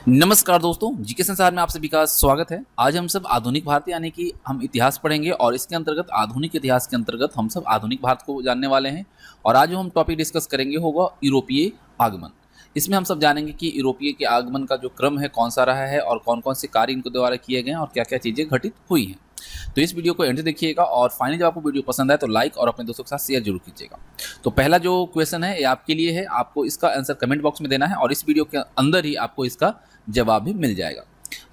नमस्कार दोस्तों, जीके संसार में आप सभी का स्वागत है। आज हम सब आधुनिक भारत यानी कि हम इतिहास पढ़ेंगे और इसके अंतर्गत आधुनिक इतिहास के अंतर्गत हम सब आधुनिक भारत को जानने वाले हैं। और आज जो हम टॉपिक डिस्कस करेंगे होगा यूरोपीय आगमन। इसमें हम सब जानेंगे कि यूरोपीय के आगमन का जो क्रम है कौन सा रहा है और कौन कौन से कार्य इनके द्वारा किए गए हैं और क्या क्या चीज़ें घटित हुई हैं। तो इस वीडियो को एंड देखिएगा और फाइनली जब आपको वीडियो पसंद आए तो लाइक और अपने दोस्तों के साथ शेयर जरूर कीजिएगा। तो पहला जो क्वेश्चन है ये आपके लिए है, आपको इसका आंसर कमेंट बॉक्स में देना है और इस वीडियो के अंदर ही आपको इसका जवाब भी मिल जाएगा।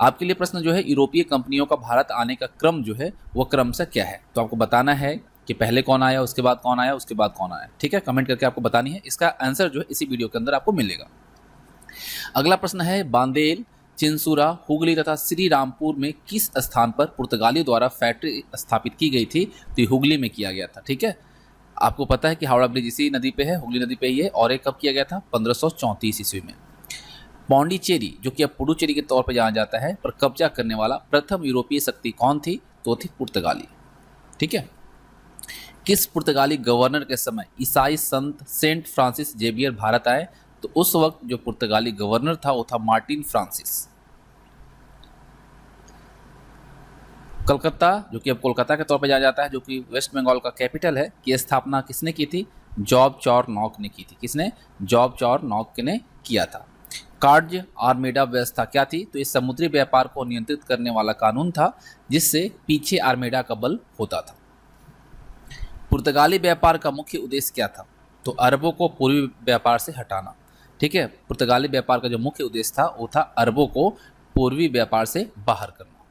आपके लिए प्रश्न जो है, यूरोपीय कंपनियों का भारत आने का क्रम जो है वो क्रम से क्या है। तो आपको बताना है कि पहले कौन आया, उसके बाद कौन आया, उसके बाद कौन आया। ठीक है, कमेंट करके आपको बतानी है। इसका आंसर जो है इसी वीडियो के अंदर आपको मिलेगा। अगला प्रश्न है, बांदेल, चिंसुरा, हुगली तथा श्रीरामपुर में किस स्थान पर पुर्तगालियों द्वारा फैक्ट्री स्थापित की गई थी। तो ये हुगली में किया गया था। ठीक है, आपको पता है कि हावड़ा ब्रिज इसी नदी पे है, हुगली नदी पे ही है। और ये कब किया गया था? 1534 ईस्वी में। पौंडीचेरी जो कि अब पुडुचेरी के तौर पर जाना जाता है, पर कब्जा करने वाला प्रथम यूरोपीय शक्ति कौन थी? तो थी पुर्तगाली। ठीक है, किस पुर्तगाली गवर्नर के समय ईसाई संत सेंट फ्रांसिस जेवियर भारत आए? तो उस वक्त जो पुर्तगाली गवर्नर था वो था मार्टिन फ्रांसिस। कलकत्ता जो कि अब कोलकाता के तौर पर जाना जाता है, जो कि वेस्ट बंगाल का कैपिटल है, की स्थापना किसने की थी? जॉब चॉर्नोक ने की थी। किसने? जॉब चॉर्नोक ने किया था। कार्ज आर्मेडा व्यवस्था क्या थी? तो इस समुद्री व्यापार को नियंत्रित करने वाला कानून था जिससे पीछे आर्मेडा का बल होता था। पुर्तगाली व्यापार का मुख्य उद्देश्य क्या था? तो अरबों को पूर्वी व्यापार से हटाना। ठीक है, पुर्तगाली व्यापार का जो मुख्य उद्देश्य था वो था अरबों को पूर्वी व्यापार से बाहर करना।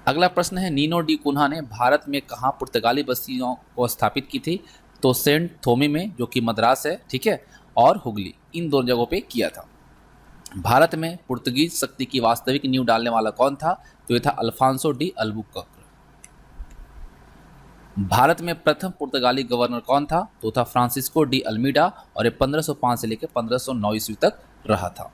अगला प्रश्न है, नीनो डी कुन्हा ने भारत में कहाँ पुर्तगाली बस्तियों को स्थापित की थी? तो सेंट थोमी में जो कि मद्रास है, ठीक है, और हुगली, इन दोनों जगहों पे किया था। भारत में पुर्तगीज शक्ति की वास्तविक नींव डालने वाला कौन था? तो ये था अल्फांसो डी अल्बुकर्क। भारत में प्रथम पुर्तगाली गवर्नर कौन था? तो था फ्रांसिस्को डी अल्मीडा और ये 1505 से लेकर 1509 ईस्वी तक रहा था।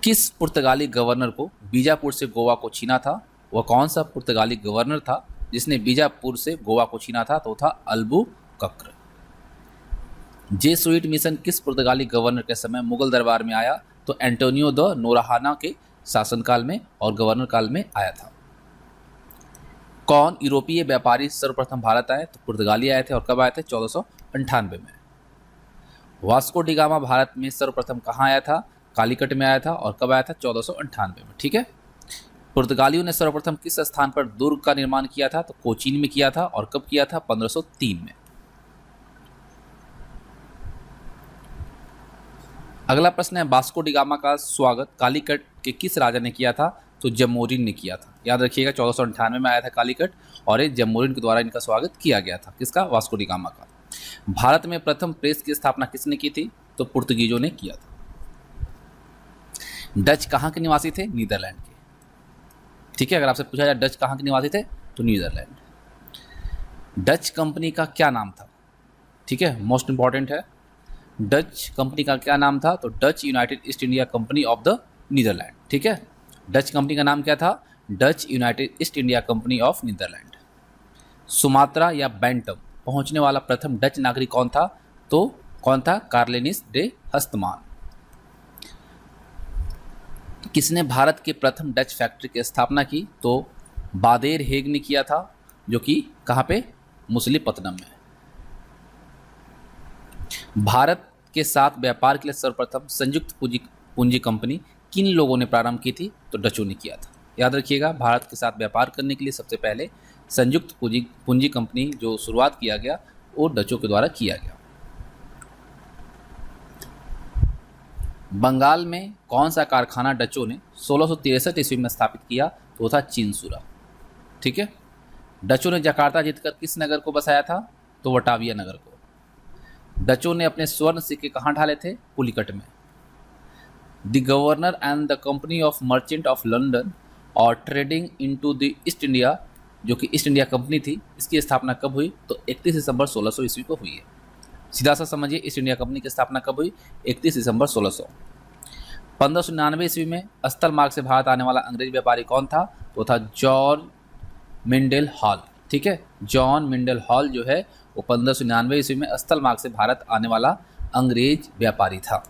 किस पुर्तगाली गवर्नर को बीजापुर से गोवा को छीना था? वह कौन सा पुर्तगाली गवर्नर था जिसने बीजापुर से गोवा को छीना था? तो था अल्बुकर्क। जेसुइट मिशन किस पुर्तगाली गवर्नर के समय मुगल दरबार में आया? तो एंटोनियो द नोराहाना के शासनकाल में और गवर्नर काल में आया था। कौन यूरोपीय व्यापारी सर्वप्रथम भारत आए? तो पुर्तगाली आए थे। और कब आए थे? 1498 में। वास्को डी गामा भारत में सर्वप्रथम कहाँ आया था? कालीकट में आया था। और कब आया था? 1498 में। ठीक है, पुर्तगालियों ने सर्वप्रथम किस स्थान पर दुर्ग का निर्माण किया था? तो कोचीन में किया था। और कब किया था? 1503 में। अगला प्रश्न है, वास्को डी गामा का स्वागत कालीकट के किस राजा ने किया था? तो जमोरिन ने किया था। याद रखिएगा, 1498 में आया था कालीकट और ये जमोरिन के द्वारा इनका स्वागत किया गया था। किसका? वास्को डी गामा का। भारत में प्रथम प्रेस की स्थापना किसने की थी? तो पुर्तगीजों ने किया था। डच कहाँ के निवासी थे? नीदरलैंड के। ठीक है, अगर आपसे पूछा जाए डच कहाँ के निवासी थे तो नीदरलैंड। डच कंपनी का क्या नाम था? ठीक है, मोस्ट इंपॉर्टेंट है। डच कंपनी का क्या नाम था? तो Dutch United East India Company of the Netherland. ठीक है, डच कंपनी का नाम क्या था? Dutch United East India Company of Netherland. Sumatra या बैंटम पहुंचने वाला प्रथम डच नागरिक कौन था? तो कौन था? कार्लेनिस डे हस्तमान। किसने भारत के प्रथम डच फैक्ट्री की स्थापना की? तो बादेर हेग ने किया था, जो कि कहाँ पे? मुसलीपत्तनम में। भारत के साथ व्यापार के लिए सर्वप्रथम संयुक्त पूंजी कंपनी किन लोगों ने प्रारंभ की थी? तो डचों ने किया था। याद रखिएगा, भारत के साथ व्यापार करने के लिए सबसे पहले संयुक्त पूंजी कंपनी जो शुरुआत किया गया वो डचों के द्वारा किया गया। बंगाल में कौन सा कारखाना डचों ने 1663 ईस्वी में स्थापित किया? तो वो था चिंसुरा। ठीक है, डचों ने जकार्ता जीतकर किस नगर को बसाया था? तो वटाविया नगर को। डचों ने अपने स्वर्ण सिक्के कहाँ ढाले थे? पुलिकट में। The governor and the company of merchant of London और trading into the East India, जो कि ईस्ट इंडिया कंपनी थी, इसकी स्थापना कब हुई? तो 31 दिसंबर 1600 ईस्वी को हुई है। सीधा सा समझिए, ईस्ट इंडिया कंपनी की स्थापना कब हुई? 31 दिसंबर 1600। 1599 ईस्वी में स्थल मार्ग से भारत आने वाला अंग्रेज व्यापारी कौन था? तो था जॉन मिंडेल हॉल। ठीक है, जॉन मिंडेल हॉल जो है वो 1599 ईस्वी में स्थल मार्ग से भारत आने वाला अंग्रेज व्यापारी था।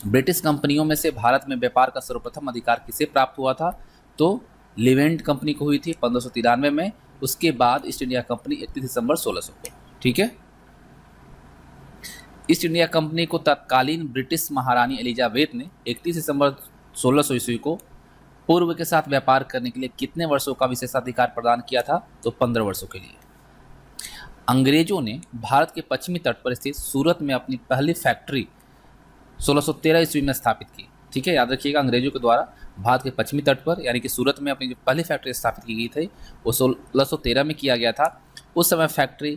ब्रिटिश कंपनियों में से भारत में व्यापार का सर्वप्रथम अधिकार किसे प्राप्त हुआ था? तो लिवेंट कंपनी को हुई थी 1593 में। उसके बाद ईस्ट इंडिया कंपनी 31 दिसंबर 1600 को। ठीक है। ईस्ट इंडिया कंपनी को तत्कालीन ब्रिटिश महारानी एलिजाबेथ ने 31 दिसंबर 1600 ईस्वी को पूर्व के साथ व्यापार करने के लिए कितने वर्षों का विशेषाधिकार प्रदान किया था? तो 15 वर्षों के लिए। अंग्रेजों ने भारत के पश्चिमी तट पर स्थित सूरत में अपनी पहली फैक्ट्री 1613 ईस्वी में स्थापित की। ठीक है, याद रखिएगा, अंग्रेजों के द्वारा भारत के पश्चिमी तट पर यानी कि सूरत में अपनी जो पहली फैक्ट्री स्थापित की गई थी वो 1613 में किया गया था। उस समय फैक्ट्री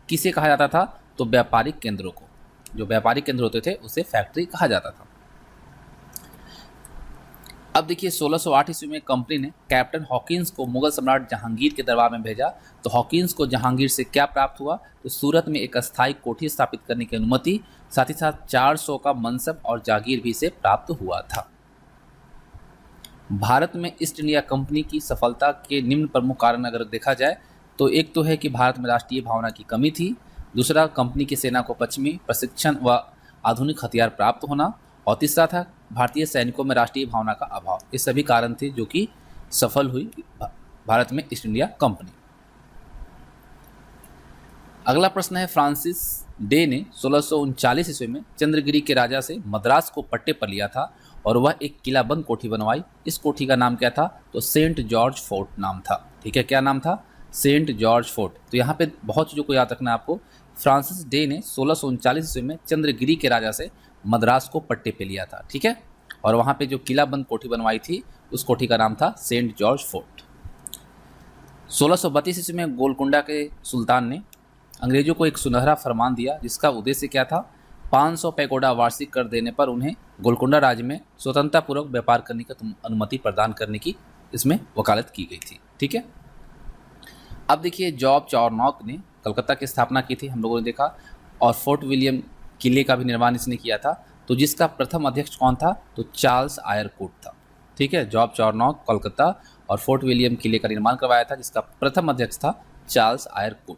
किसे कहा जाता था? तो व्यापारिक केंद्रों को, जो व्यापारिक केंद्र होते थे उसे फैक्ट्री कहा जाता था। अब देखिए 1608 ईस्वी में कंपनी ने कैप्टन हॉकिंस को मुगल सम्राट जहांगीर के दरबार में भेजा। तो हॉकिंस को जहांगीर से क्या प्राप्त हुआ? तो सूरत में एक अस्थायी कोठी स्थापित करने की अनुमति, साथ ही साथ 400 का मनसब और जागीर भी से प्राप्त हुआ था। भारत में ईस्ट इंडिया कंपनी की सफलता के निम्न प्रमुख कारण अगर देखा जाए तो एक तो है कि भारत में राष्ट्रीय भावना की कमी थी, दूसरा कंपनी की सेना को पश्चिमी प्रशिक्षण व आधुनिक हथियार प्राप्त होना, और तीसरा था भारतीय सैनिकों में राष्ट्रीय भावना का अभाव। ये सभी कारण थे जो कि सफल हुई भारत में ईस्ट इंडिया कंपनी। अगला प्रश्न है, फ्रांसिस डे ने 1639 ईस्वी में चंद्रगिरी के राजा से मद्रास को पट्टे पर लिया था और वह एक किलाबंद कोठी बनवाई। इस कोठी का नाम क्या था? तो सेंट जॉर्ज फोर्ट नाम था। ठीक है, क्या नाम था? Saint George Fort. तो यहाँ पे बहुत चीज़ों को याद रखना है आपको। फ्रांसिस डे ने 1639 ईस्वी में चंद्रगिरी के राजा से मद्रास को पट्टे पे लिया था। ठीक है, और वहाँ पे जो किलाबंद कोठी बनवाई थी उस कोठी का नाम था सेंट जॉर्ज फोर्ट। 1632 ईस्वी में गोलकुंडा के सुल्तान ने अंग्रेजों को एक सुनहरा फरमान दिया जिसका उद्देश्य क्या था? 500 पैगोडा वार्षिक कर देने पर उन्हें गोलकुंडा राज्य में स्वतंत्रतापूर्वक व्यापार करने की अनुमति प्रदान करने की इसमें वकालत की गई थी। ठीक है। अब देखिए जॉर्ज चार्नॉक ने कलकत्ता की स्थापना की थी, हम लोगों ने देखा, और फोर्ट विलियम किले का भी निर्माण इसने किया था। तो जिसका प्रथम अध्यक्ष कौन था? तो चार्ल्स आयरकूट था। ठीक है, जॉर्ज चार्नॉक कलकत्ता और फोर्ट विलियम किले का निर्माण करवाया था जिसका प्रथम अध्यक्ष था चार्ल्स आयरकूट।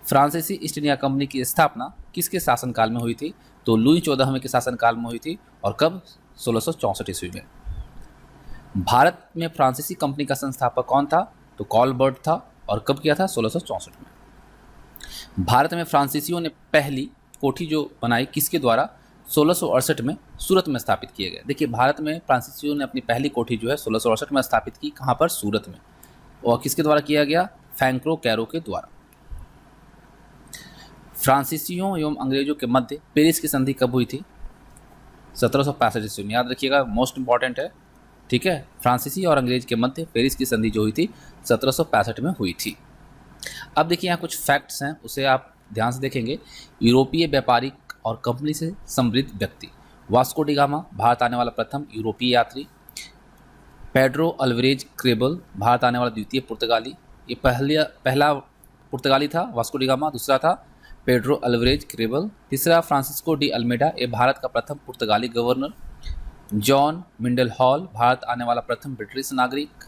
फ्रांसीसी ईस्ट इंडिया कंपनी की स्थापना किसके शासनकाल में हुई थी? तो लुई 14वें के शासनकाल में हुई थी, और कब? 1664 ईस्वी में। भारत में फ्रांसीसी कंपनी का संस्थापक कौन था? तो कॉलबर्ट था, और कब किया था? 1664 में। भारत में फ्रांसीसियों ने पहली कोठी जो बनाई किसके द्वारा? 1668 में सूरत में स्थापित किए गए। देखिए भारत में फ्रांसीसियों ने अपनी पहली कोठी जो है 1668 में स्थापित की। कहाँ पर? सूरत में। और किसके द्वारा किया गया? फ्रैंको कैरो के द्वारा। फ्रांसीसियों एवं अंग्रेजों के मध्य पेरिस की संधि कब हुई थी? 1765 ईस्वी में। याद रखिएगा, मोस्ट इंपॉर्टेंट है। ठीक है, फ्रांसीसी और अंग्रेज के मध्य पेरिस की संधि जो हुई थी 1765 में हुई थी। अब देखिए यहाँ कुछ फैक्ट्स हैं, उसे आप ध्यान से देखेंगे। यूरोपीय व्यापारी और कंपनी से समृद्ध व्यक्ति। वास्को डी गामा भारत आने वाला प्रथम यूरोपीय यात्री। पेड्रो अल्वारेज कैब्रल भारत आने वाला द्वितीय पुर्तगाली। ये पहला पुर्तगाली था वास्को डी गामा, दूसरा था पेड्रो अल्वारेज कैब्रल, तीसरा फ्रांसिस्को डी अल्मेडा, ये भारत का प्रथम पुर्तगाली governor. John Mendel hall Bharat आने वाला प्रथम ब्रिटिश नागरिक।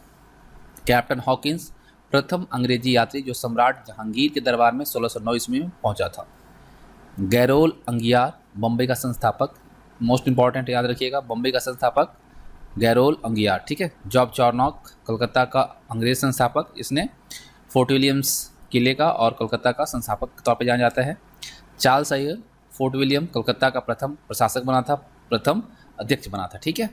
कैप्टन हॉकिंस प्रथम अंग्रेजी यात्री जो सम्राट जहांगीर के दरबार में 1609 ईस्वी में पहुंचा था। गैरोल अंगियार बम्बई का संस्थापक, मोस्ट इंपॉर्टेंट याद रखिएगा, बम्बई का संस्थापक गैरोल अंगियार। ठीक है। जॉर्ज चार्नॉक कलकत्ता का अंग्रेज संस्थापक, इसने फोर्ट विलियम्स किले का और कलकत्ता का संस्थापक के तौर पर जाना जाता है। Charles Eyre Fort William Calcutta का प्रथम प्रशासक बना था, प्रथम अध्यक्ष बना था। ठीक है।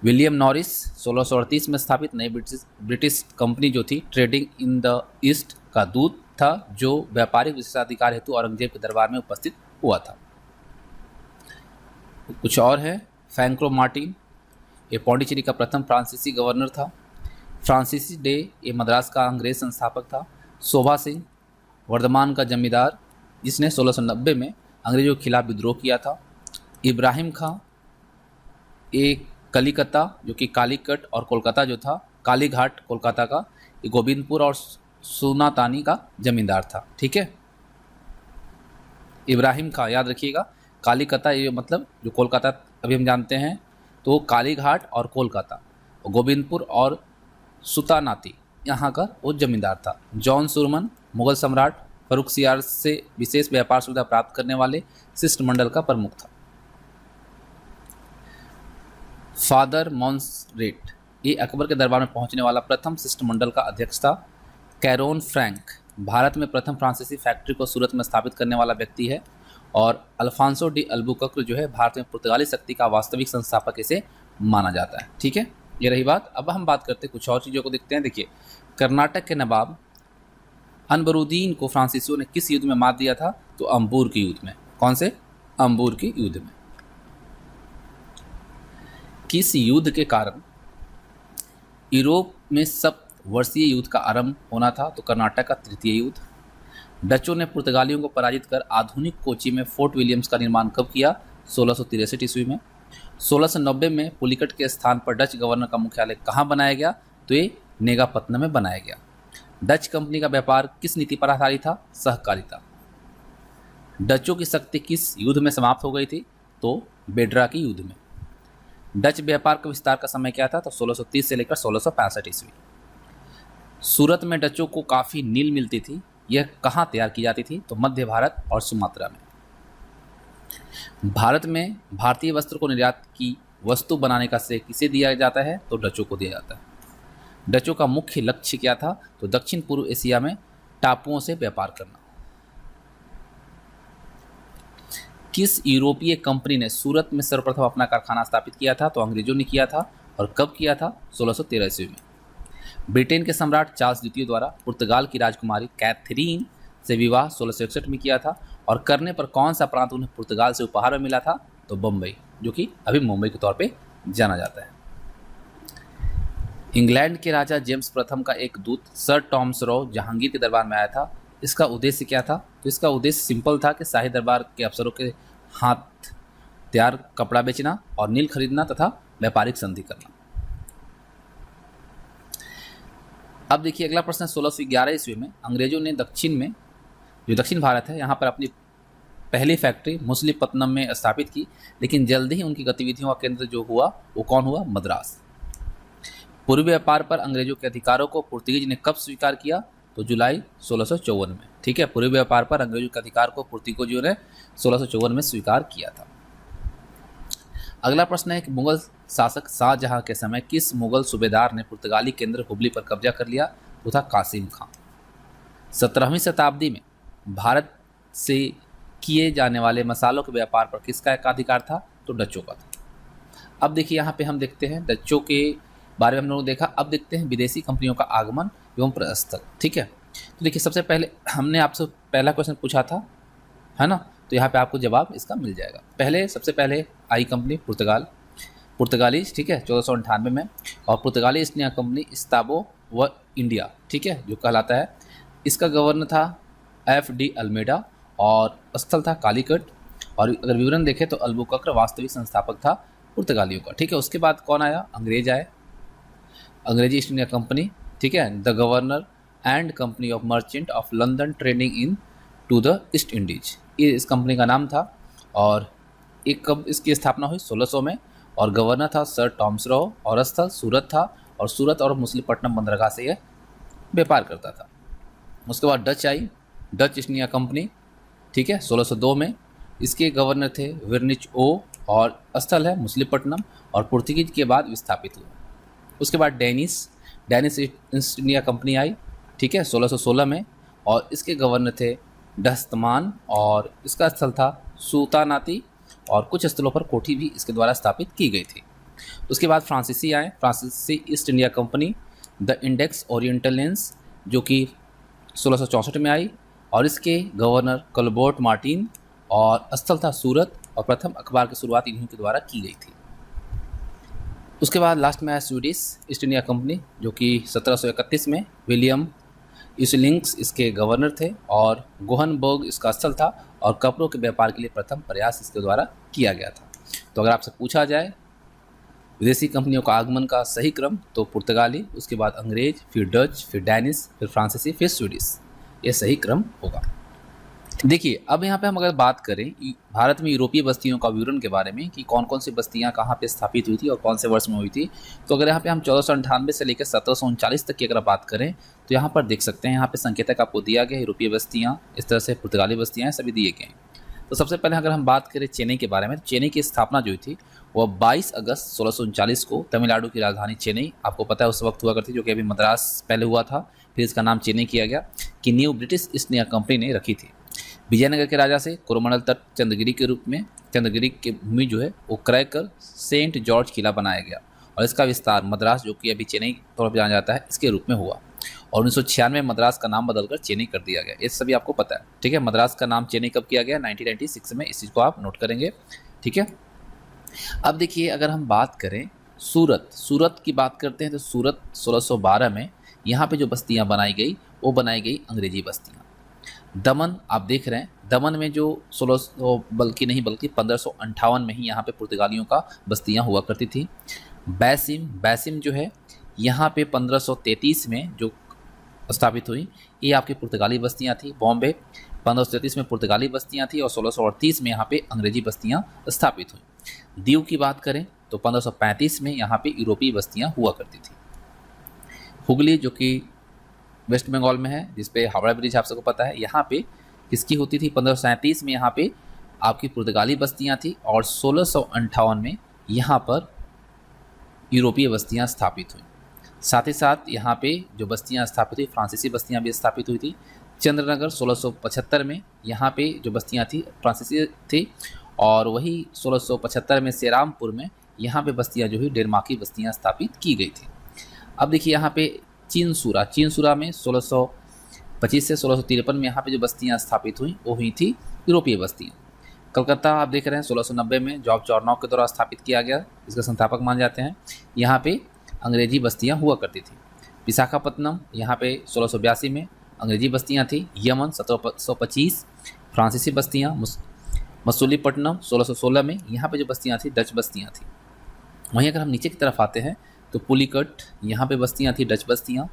विलियम नॉरिस 1638 में स्थापित नई ब्रिटिश कंपनी जो थी ट्रेडिंग इन द ईस्ट का दूत था, जो व्यापारिक विशेषाधिकार हेतु औरंगजेब के दरबार में उपस्थित हुआ था। कुछ और है, फ्रैंको मार्टिन ये पौंडीचेरी का प्रथम फ्रांसीसी गवर्नर था। फ्रांसीसी डे ये मद्रास का अंग्रेज संस्थापक था। शोभा सिंह वर्धमान का जमींदार, जिसने 1690 में अंग्रेजों के खिलाफ विद्रोह किया था। इब्राहिम खां एक कलिकता जो कि कालीकट और कोलकाता जो था कालीघाट कोलकाता का, ये गोविंदपुर और सुनातानी का जमींदार था। ठीक है। इब्राहिम खां याद रखिएगा, कालीकता ये मतलब जो कोलकाता अभी हम जानते हैं, तो कालीघाट और कोलकाता, गोविंदपुर और सुतानाती यहाँ का वो जमींदार था। जॉन सुरमन मुगल सम्राट फर्रुखसियार से विशेष व्यापार सुविधा प्राप्त करने वाले शिष्टमंडल का प्रमुख था। फादर मॉन्सरेट, ये अकबर के दरबार में पहुंचने वाला प्रथम शिष्टमंडल का अध्यक्ष था। कैरोन फ्रैंक, भारत में प्रथम फ्रांसीसी फैक्ट्री को सूरत में स्थापित करने वाला व्यक्ति है। और अल्फांसो डी अल्बुकर्क जो है भारत में पुर्तगाली शक्ति का वास्तविक संस्थापक इसे माना जाता है। ठीक है, ये रही बात। अब हम बात करते हैं कुछ और चीज़ों को देखते हैं। देखिए, कर्नाटक के नवाब अनबरुद्दीन को फ्रांसीसियों ने किस युद्ध में मात दिया था? तो अंबूर के युद्ध में। कौन से? अंबूर के युद्ध में। किस युद्ध के कारण यूरोप में सप्तवर्षीय युद्ध का आरंभ होना था? तो कर्नाटक का तृतीय युद्ध। डचों ने पुर्तगालियों को पराजित कर आधुनिक कोची में फोर्ट विलियम्स का निर्माण कब किया? 1663 ईस्वी में। 1690 में पुलिकट के स्थान पर डच गवर्नर का मुख्यालय कहाँ बनाया गया? तो ये नेगापत्तनम में बनाया गया। डच कंपनी का व्यापार किस नीति पर आधारित था? सहकारिता। डचों की शक्ति किस युद्ध में समाप्त हो गई थी? तो बेड्रा के युद्ध में। डच व्यापार का विस्तार का समय क्या था? तो 1630 से लेकर 1665 ईस्वी। सूरत में डचों को काफ़ी नील मिलती थी। यह कहाँ तैयार की जाती थी? तो मध्य भारत और सुमात्रा में। भारत में भारतीय वस्त्र को निर्यात की वस्तु बनाने का श्रेय किसे दिया जाता है? तो डचों को दिया जाता है। डचों का मुख्य लक्ष्य क्या था? तो दक्षिण पूर्व एशिया में टापुओं से व्यापार करना। किस यूरोपीय कंपनी ने सूरत में सर्वप्रथम अपना कारखाना स्थापित किया था? तो अंग्रेजों ने किया था। और कब किया था? 1613 ईस्वी में। ब्रिटेन के सम्राट चार्ल्स द्वितीय द्वारा पुर्तगाल की राजकुमारी कैथरीन से विवाह 1661 में किया था। और करने पर कौन सा प्रांत उन्हें पुर्तगाल से उपहार में मिला था? तो बम्बई, जो कि अभी मुंबई के तौर पे जाना जाता है। इंग्लैंड के राजा जेम्स प्रथम का एक दूत सर टॉमस रॉ जहांगीर के दरबार में आया था। इसका उद्देश्य क्या था? तो इसका उद्देश्य सिंपल था कि शाही दरबार के अफसरों के हाथ तैयार कपड़ा बेचना और नील खरीदना तथा व्यापारिक संधि करना। अब देखिए अगला प्रश्न। 1611 ईस्वी में अंग्रेजों ने दक्षिण में, जो दक्षिण भारत है, यहाँ पर अपनी पहली फैक्ट्री मछलीपट्टनम में स्थापित की। लेकिन जल्द ही उनकी गतिविधियों का केंद्र जो हुआ वो कौन हुआ? मद्रास। पूर्वी व्यापार पर अंग्रेजों के अधिकारों को पुर्तगीज ने कब स्वीकार किया? तो जुलाई 1654 में। ठीक है, पूर्वी व्यापार पर अंग्रेजों के अधिकार को पुर्तगीजों ने 1654 में स्वीकार किया था। अगला प्रश्न है कि मुगल शासक शाहजहां के समय किस मुगल सूबेदार ने पुर्तगाली केंद्र हुबली पर कब्जा कर लिया? वो था कासिम खां। 17वीं शताब्दी में भारत से किए जाने वाले मसालों के व्यापार पर किसका अधिकार था? तो डचों का था। अब देखिए यहाँ पे हम देखते हैं डचों के बारे में हम लोगों ने देखा। अब देखते हैं विदेशी कंपनियों का आगमन एवं प्रस्थल। ठीक है, तो देखिए सबसे पहले हमने आपसे पहला क्वेश्चन पूछा था, है ना? तो यहाँ पे आपको जवाब इसका मिल जाएगा। सबसे पहले आई कंपनी पुर्तगाली, ठीक है, 1498 में। और पुर्तगाली ईस्ट इंडिया कंपनी इस्ताबो व इंडिया, ठीक है, जो कहलाता है। इसका गवर्नर था FD अल्मेडा और स्थल था कालीकट। और अगर विवरण देखें तो अल्बुकर्क वास्तविक संस्थापक था पुर्तगालियों का। ठीक है, उसके बाद कौन आया? अंग्रेज आए, अंग्रेजी ईस्ट इंडिया कंपनी। ठीक है, the governor and Company of merchant of London trading in to the East Indies, ये इस कंपनी का नाम था। और एक कब इसकी स्थापना हुई? 1600 में। और गवर्नर था सर टॉमस रॉ और स्थल सूरत था। और सूरत और मछलीपट्टनम बंदरगाह से यह व्यापार करता था। उसके बाद डच आई, डच ईस्ट इंडिया कंपनी, ठीक है, 1602 में। इसके गवर्नर थे विर्निच ओ और स्थल है मछलीपट्टनम। और पुर्तगीज के बाद विस्थापित हुआ। उसके बाद डेनिश ईस्ट इंडिया कंपनी आई, ठीक है, 1616 में। और इसके गवर्नर थे दस्तमान और इसका स्थल था सूतानाती। और कुछ स्थलों पर कोठी भी इसके द्वारा स्थापित की गई थी। उसके बाद फ्रांसीसी आए, फ्रांसीसी ईस्ट इंडिया कंपनी, द इंडेक्स ओरिएंटलेंस, जो कि 1664 में आई। और इसके गवर्नर कलबोर्ट मार्टिन और स्थल था सूरत। और प्रथम अखबार की शुरुआत इन्हीं के द्वारा की गई थी। उसके बाद लास्ट में आया स्वीडिश ईस्ट इंडिया कंपनी, जो कि 1731 में विलियम यूसलिंक्स इसके गवर्नर थे। और गोहनबर्ग इसका स्थल था। और कपड़ों के व्यापार के लिए प्रथम प्रयास इसके द्वारा किया गया था। तो अगर आपसे पूछा जाए विदेशी कंपनियों का आगमन का सही क्रम, तो पुर्तगाली, उसके बाद अंग्रेज, फिर डच, फिर डैनिश, फिर फ्रांसीसी, फिर स्वीडिश, ये सही क्रम होगा। देखिए, अब यहाँ पे हम अगर बात करें भारत में यूरोपीय बस्तियों का विवरण के बारे में कि कौन कौन सी बस्तियाँ कहाँ पे स्थापित हुई थी और कौन से वर्ष में हुई थी, तो अगर यहाँ पे हम 1498 से लेकर 1739 तक की अगर बात करें तो यहाँ पर देख सकते हैं, यहाँ पे संकेतक आपको दिया गया है, यूरोपीय बस्तियाँ, इस तरह से पुर्तगाली बस्तियाँ सभी दिए गए हैं। तो सबसे पहले अगर हम बात करें चेन्नई के बारे में, तो चेन्नई की स्थापना जो थी वह 22 अगस्त 1639 को तमिलनाडु की राजधानी चेन्नई, आपको पता है उस वक्त हुआ करती, जो कि अभी मद्रास पहले हुआ था, फिर इसका नाम चेन्नई किया गया, कि new British east India company ने रखी थी। विजयनगर के राजा से कोरोमंडल तट चंद्रगिरी के रूप में, चंद्रगिरी की भूमि जो है वो क्रय कर सेंट जॉर्ज किला बनाया गया और इसका विस्तार मद्रास, जो कि अभी चेन्नई तौर पर जाना जाता है, इसके रूप में हुआ और 1996 में मद्रास का नाम बदलकर चेन्नई कर दिया गया। ये सभी आपको पता है, ठीक है। मद्रास का नाम चेन्नई कब किया गया? 1996 में। इस चीज़ को आप नोट करेंगे, ठीक है। अब देखिए, अगर हम बात करें सूरत की बात करते हैं तो सूरत 1612 में यहाँ पे जो बस्तियाँ बनाई गई वो बनाई गई अंग्रेजी बस्तियाँ। दमन आप देख रहे हैं, दमन में जो 1600 बल्कि 1558 में ही यहाँ पे पुर्तगालियों का बस्तियाँ हुआ करती थी। बैसिम जो है यहाँ पे 1533 में जो स्थापित हुई, ये आपकी पुर्तगाली बस्तियाँ थी। बॉम्बे 1533 में पुर्तगाली बस्तियाँ थी और 1638 में यहाँ पे अंग्रेजी बस्तियाँ स्थापित हुई। दीव की बात करें तो 1535 में यहाँ पे यूरोपीय बस्तियाँ हुआ करती थी। हुगली जो कि वेस्ट बंगाल में है, जिसपे हावड़ा ब्रिज आप सबको पता है, यहाँ पे किसकी होती थी? 1537 में यहाँ पे आपकी पुर्तगाली बस्तियाँ थी और 1658 में यहाँ पर यूरोपीय बस्तियाँ स्थापित हुई। साथ ही साथ यहाँ पे जो बस्तियाँ स्थापित हुई, फ्रांसीसी बस्तियाँ भी स्थापित हुई थी। चंद्रनगर 1675 में यहाँ पे जो बस्तियाँ थी फ्रांसीसी थी और वही 1675 में सेरामपुर में यहाँ पे बस्तियाँ जो हुई डेनमार्की बस्तियाँ स्थापित की गई थी। अब देखिए यहाँ पे चीनसूरा में 1625 से 1653 में यहाँ पे जो बस्तियाँ स्थापित हुई वो हुई थी यूरोपीय बस्तियाँ। कलकत्ता आप देख रहे हैं 1690 में जॉर्ज चॉर्नॉक के द्वारा स्थापित किया गया, इसका संस्थापक मान जाते हैं। यहाँ पे अंग्रेजी बस्तियाँ हुआ करती थी। विशाखापत्तनम यहाँ पे 1682 में अंग्रेजी बस्तियाँ थी। यमन 1725 फ्रांसीसी बस्तियाँ। मसूलीपट्टनम 1616 में यहाँ पे जो बस्तियाँ थी डच बस्तियाँ थी। वहीं अगर हम नीचे की तरफ आते हैं तो पुलिकट यहाँ पे बस्तियाँ थी डच बस्तियाँ।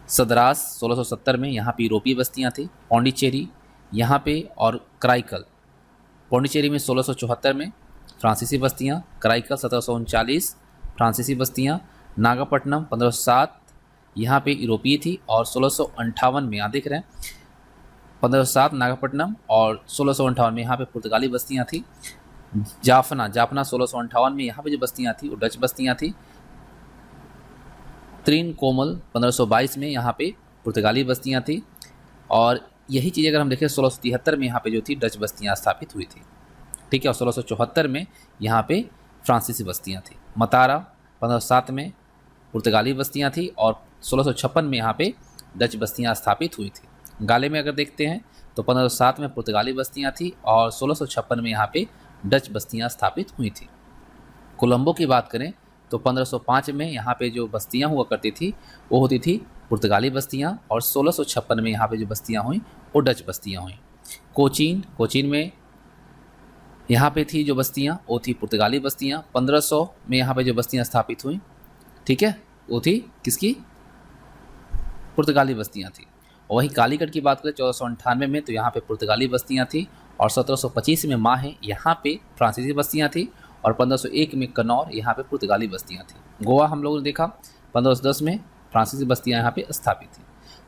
सदरास 1670 में यहाँ पे यूरोपीय बस्तियाँ थी। पौंडीचेरी यहाँ पे और कराईकल, पौंडीचेरी में 1674 में फ्रांसीसी बस्तियाँ, कराईकल 1739 फ्रांसीसी बस्तियाँ। नागपट्टनम 1507 यहाँ पे यूरोपीय थी और 1658 में यहाँ देख रहे हैं 1507 नागपट्टनम और 1658 में यहाँ पे पुर्तगाली बस्तियाँ थी। जाफना 1658 में यहाँ पे जो बस्तियाँ थी वो डच बस्तियाँ थी। त्रिनकोमल 1522 में यहाँ पे पुर्तगाली बस्तियाँ थी और यही चीज़ अगर हम देखें 1673 में यहाँ पे जो थी डच बस्तियाँ स्थापित हुई थी, ठीक है। और 1674 में यहाँ पे फ्रांसीसी बस्तियाँ थी। मतारा 1507 में पुर्तगाली बस्तियाँ थी और 1656 में यहाँ पे डच बस्तियाँ स्थापित हुई थी। गाले में अगर देखते हैं तो 1507 में पुर्तगाली बस्तियाँ थी और 1656 में यहाँ पे डच बस्तियाँ स्थापित हुई थी। कोलंबो की बात करें तो 1505 में यहाँ पे जो बस्तियाँ हुआ करती थी वो होती थी पुर्तगाली बस्तियाँ और 1656 में यहाँ पे जो बस्तियाँ हुई वो डच बस्तियाँ हुई। कोचीन में यहाँ पे थी जो बस्तियाँ वो थी पुर्तगाली बस्तियाँ। 1500 में यहाँ पे जो बस्तियाँ स्थापित हुई, ठीक है, वो थी किसकी? पुर्तगाली बस्तियाँ थी। और वहीं कालीकट की बात करें 1498 में तो यहाँ पे पुर्तगाली बस्तियाँ थी और 1725 में माहे यहाँ पे फ्रांसीसी बस्तियाँ थी और 1501 में कन्नौर यहाँ पे पुर्तगाली बस्तियाँ थी। गोवा हम लोगों ने देखा 1510 में फ्रांसीसी बस्तियाँ यहाँ पे स्थापित थी।